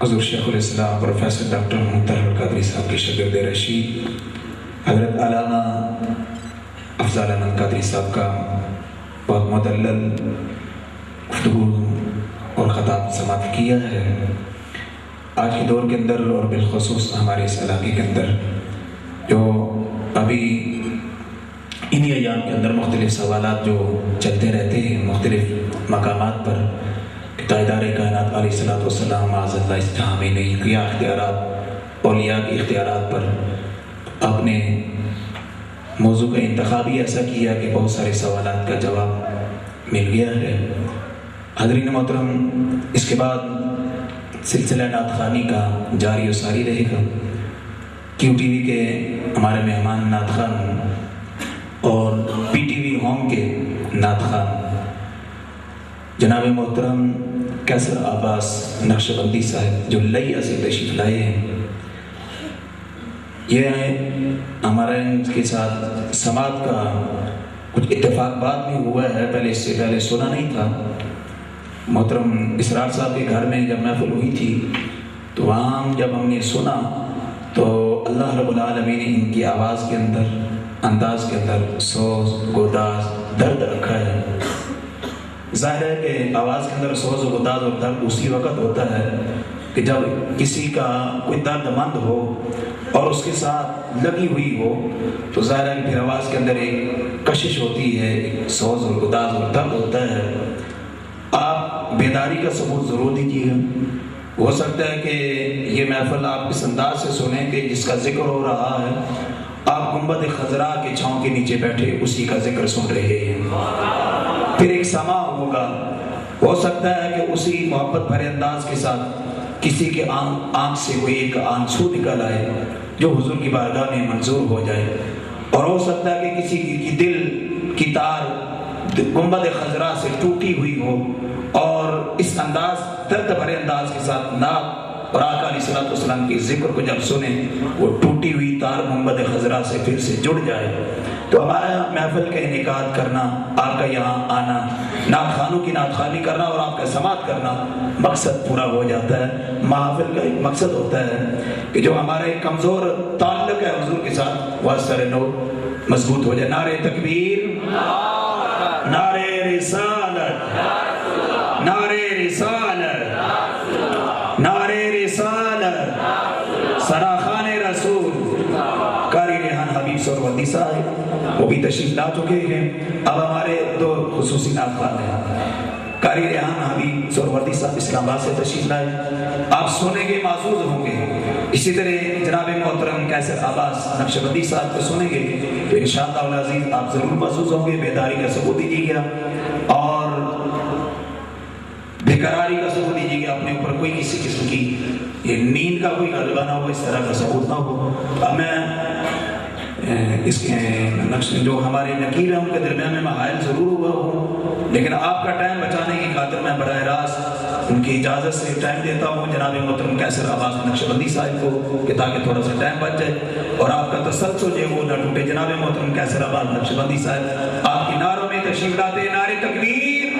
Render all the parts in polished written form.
حضور شیخ الاسلام professor doctor محمد طاہر القادری صاحب کے شاگرد رشید حضرت علامہ افضل احمد قادری صاحب کا بہت مدلل گفتگو اور خطاب سماعت کیا ہے۔ آج کے دور کے اندر اور بالخصوص ہمارے اس علاقے کے اندر جو ابھی انہی ایام کے اندر مختلف سوالات جو چلتے رہتے ہیں مختلف مقامات پر کہ تاجدار کائنات علیہ الصلوۃ والسلام معاذ اللہ استحامی نہیں کیا اختیارات اولیاء کے اختیارات پر آپ نے موضوع کا انتخاب ہی ایسا کیا کہ بہت سارے سوالات کا جواب مل گیا ہے۔ حضرین محترم، اس کے بعد سلسلہ نعت خوانی کا جاری و ساری رہے گا۔ کیو ٹی وی کے ہمارے مہمان نعت خوان اور پی ٹی وی ہوم کے نعت خوان جناب محترم کیسر عباس نقشبندی صاحب جو لئیہ سے تشریف لائے ہیں، یہ ہمارے ان کے ساتھ سماعت کا کچھ اتفاق بات بھی ہوا ہے، پہلے اس سے پہلے سنا نہیں تھا۔ محترم اسرار صاحب کے گھر میں جب محفل ہوئی تھی تو وہاں جب ہم نے سنا تو اللہ رب العالمین نے ان کی آواز کے اندر انداز کے اندر سوز گداز درد رکھا ہے۔ ظاہر ہے کہ آواز کے اندر سوز گداز اور درد اسی وقت ہوتا ہے کہ جب کسی کا کوئی درد مند ہو اور اس کے ساتھ لگی ہوئی ہو تو ظاہر ہے کہ پھر آواز کے اندر ایک کشش ہوتی ہے، ایک سوز اور گداز اور درد ہوتا ہے۔ آپ بیداری کا ثبوت ضرور دیجیے گا۔ ہو سکتا ہے کہ یہ محفل آپ اس انداز سے سنیں کہ جس کا ذکر ہو رہا ہے آپ گنبد خضراء کے چھاؤں کے نیچے بیٹھے اسی کا ذکر سن رہے ہیں، پھر ایک سماع ہوگا۔ ہو سکتا ہے کہ اسی محبت بھرے انداز کے ساتھ کسی کے آنکھ سے کوئی ایک آنسو نکل آئے جو حضور کی بارگاہ میں منظور ہو جائے، اور ہو سکتا ہے کہ کسی کی دل کی تار گنبد خضراء سے ٹوٹی ہوئی ہو اور اس انداز درد بھرے انداز کے ساتھ نعت اور آقا علیہ الصلوۃ والسلام کے ذکر کو جب سنیں وہ ٹوٹی ہوئی تار گنبد خضراء سے پھر سے جڑ جائے۔ تو ہمارا محفل کا انعقاد کرنا، آپ کا یہاں آنا، نعت خوانوں کی نعت خوانی کرنا اور آپ کا سماعت کرنا مقصد پورا ہو جاتا ہے۔ محفل کا ایک مقصد ہوتا ہے کہ جو ہمارے کمزور تعلق ہے حضور کے ساتھ وہ سر نو مضبوط ہو جائے۔ نعرہ تکبیر، نعرہ رسالت، نعرہ رسالت، نعرہ رسالت، سراخان رسول۔ قاری ریحان حبیب سہروردی صاحب وہ بھی تشریف لا چکے ہیں، اب ہمارے دو خصوصی نعت خوان ہیں۔ قاری ریحان حبیب سہروردی صاحب اسلام آباد سے تشریف لائے، آپ سنیں گے معزوز ہوں گے۔ اسی طرح جناب محترم کیسر عباس نقشبندی صاحب کو سنیں گے تو انشاءاللہ العزیز آپ ضرور معزوز ہوں گے۔ بیداری کا ثبوت دیجیے گا اور بےقراری کا ثبوت دیجیے گا، اپنے اوپر کوئی کسی قسم کی یہ نیند کا کوئی غلبہ نہ ہو، اس طرح کا ثبوت نہ ہو۔ اب میں اس کے نقش جو ہمارے نکیل ہیں ان کے درمیان میں حائل ضرور ہوا ہوں، لیکن آپ کا ٹائم بچانے کی خاطر میں براہ راست ان کی اجازت سے ٹائم دیتا ہوں جناب محترم کیسر عباس نقشبندی صاحب کو کہ تاکہ تھوڑا سا ٹائم بچ جائے اور آپ کا تسلسل جو ہے وہ نہ ٹوٹے۔ جناب محترم کیسر عباس نقشبندی صاحب آپ کی نعروں میں تشریف لاتے ہیں۔ نعرہ تکبیر،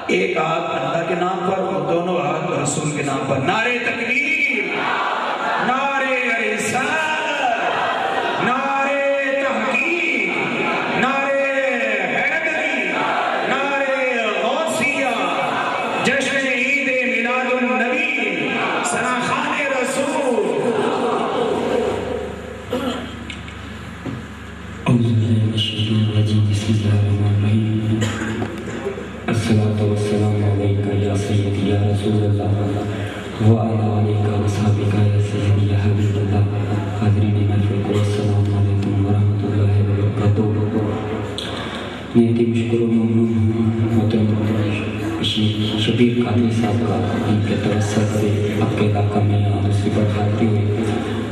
ایک ہاتھ اللہ کے نام پر اور دونوں ہاتھ رسول کے نام پر۔ نعرہ تکبیر، نعرہ رسالت، نعرہ تحقیق، نعرہ حیدری، نعرہ غوثیہ، جشن عید میلاد النبی، سراخان رسول۔ الصلاۃ والسلام علیکہ یا سیدی یا رسول اللہ وعلی آلک و صحبک یا سیدی یا حبیب اللہ۔ حاضرین محفل کو السلام علیکم ورحمۃ اللہ وبرکاتہ۔ میں بھی مشکور و ممنون محترم شبیر قادری صاحب کا ان کے توسط سے آپ کے علاقہ میں دوسری بار حاضری ہوئی۔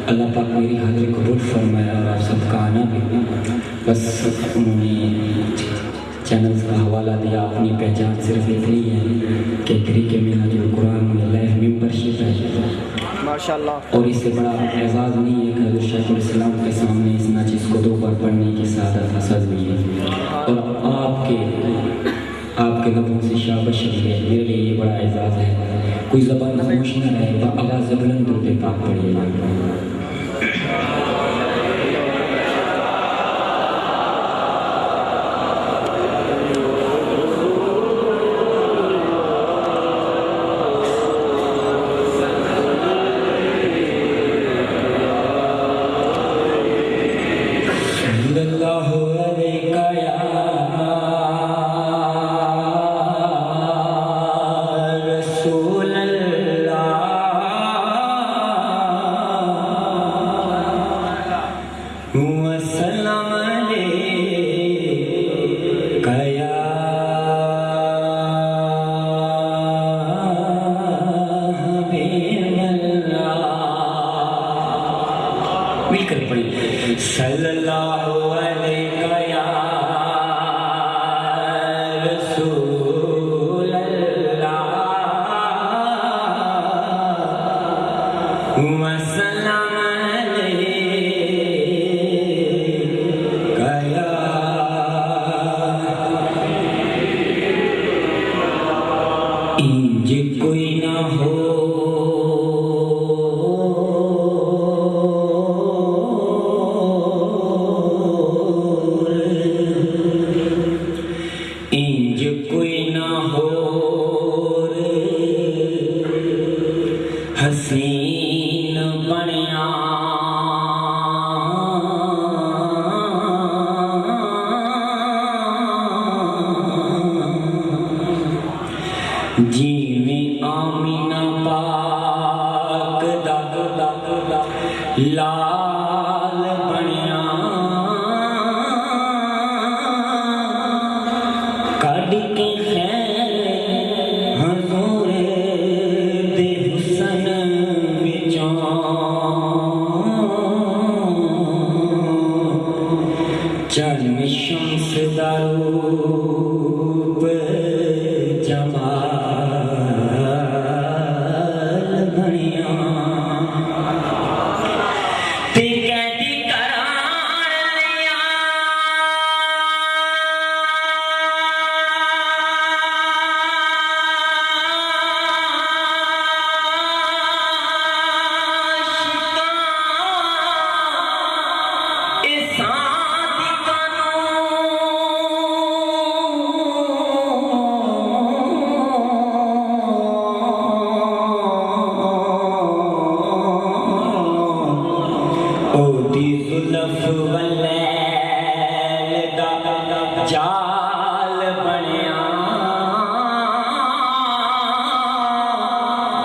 اللہ پاک میری حاضری قبول فرمایا اور آپ سب کا آنا بھی۔ بس انہوں نے چینلز کا حوالہ دیا، اپنی پہچان صرف اتنی ہے کہ طریقے منہاج القرآن میں لائف ممبرشپ ہے ماشاءاللہ، اور اس سے بڑا اعزاز نہیں ہے کہ حضور شیخ الاسلام کے سامنے اس ناچیز کو 2 بار پڑھنے کی سعادت حاصل ہوئی ہے، اور آپ کے لبوں سے شاباشی ہے، میرے لیے یہ بڑا اعزاز ہے۔ کوئی زبان خاموش نہ رہے، آواز بلند ہوتے پاک پڑھیے. مل کر پڑھی صلی اللہ علیہ یا رسول اللہ وسلم علیہ یا انج کوئی نہ ہو حسین بنیا جیویں آمینہ پاک دا لال بنیا کڈ کے چرم شمس دروپ جمال بنیا تے قیدی قرار لیا جال بنیا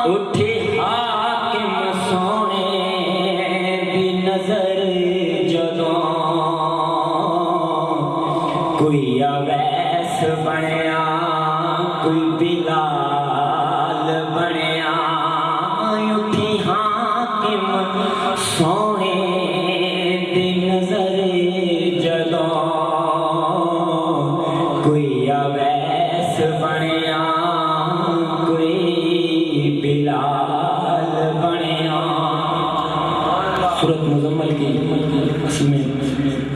اٹھے حاکم سونے دی نظر جدوں کوئی اویس بنیا کوئی بلال بنیا اٹھے حاکم سونے دی نظر جدوں کوئی اویس بنیا کوئی بلال بنیا. سورت مزمل کی اصل میں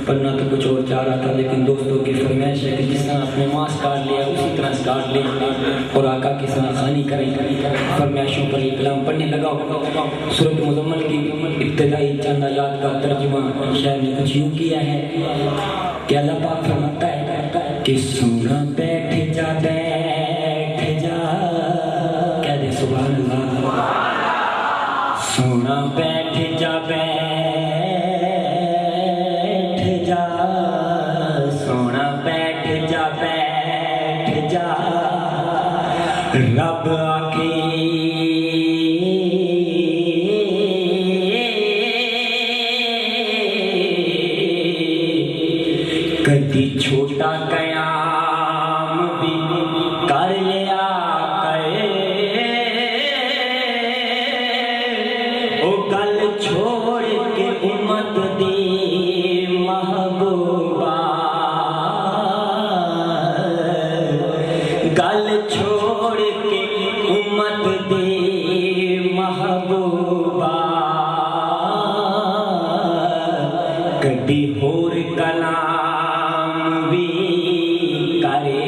پڑھنا تو کچھ اور چاہ رہا تھا، لیکن دوستوں کی فرمائش ہے کہ جس طرح آپ نے ماس کاٹ لیا اسی طرح کاٹ لیں اور آقا کی سنا خانی کریں. فرمائشوں پر یہ کلام پڑھنے لگا. سورت مزمل کی ابتدائی چند آیات کا ترجمہ شاید نے کچھ یوں کیا ہے کہ اللہ پاک فرماتا ہے کہ سونا بیٹھ جا کہہ دے سبحان اللہ. سونا بیٹھ جا سونا بیٹھ جا رب آکے کدی چھوٹا قیام بھی کر لیا کرے او گل چھوڑ کے امت دی محبوبہ گل چھوڑ کے امت دی محبوبہ کدی ہور کلام بھی کرے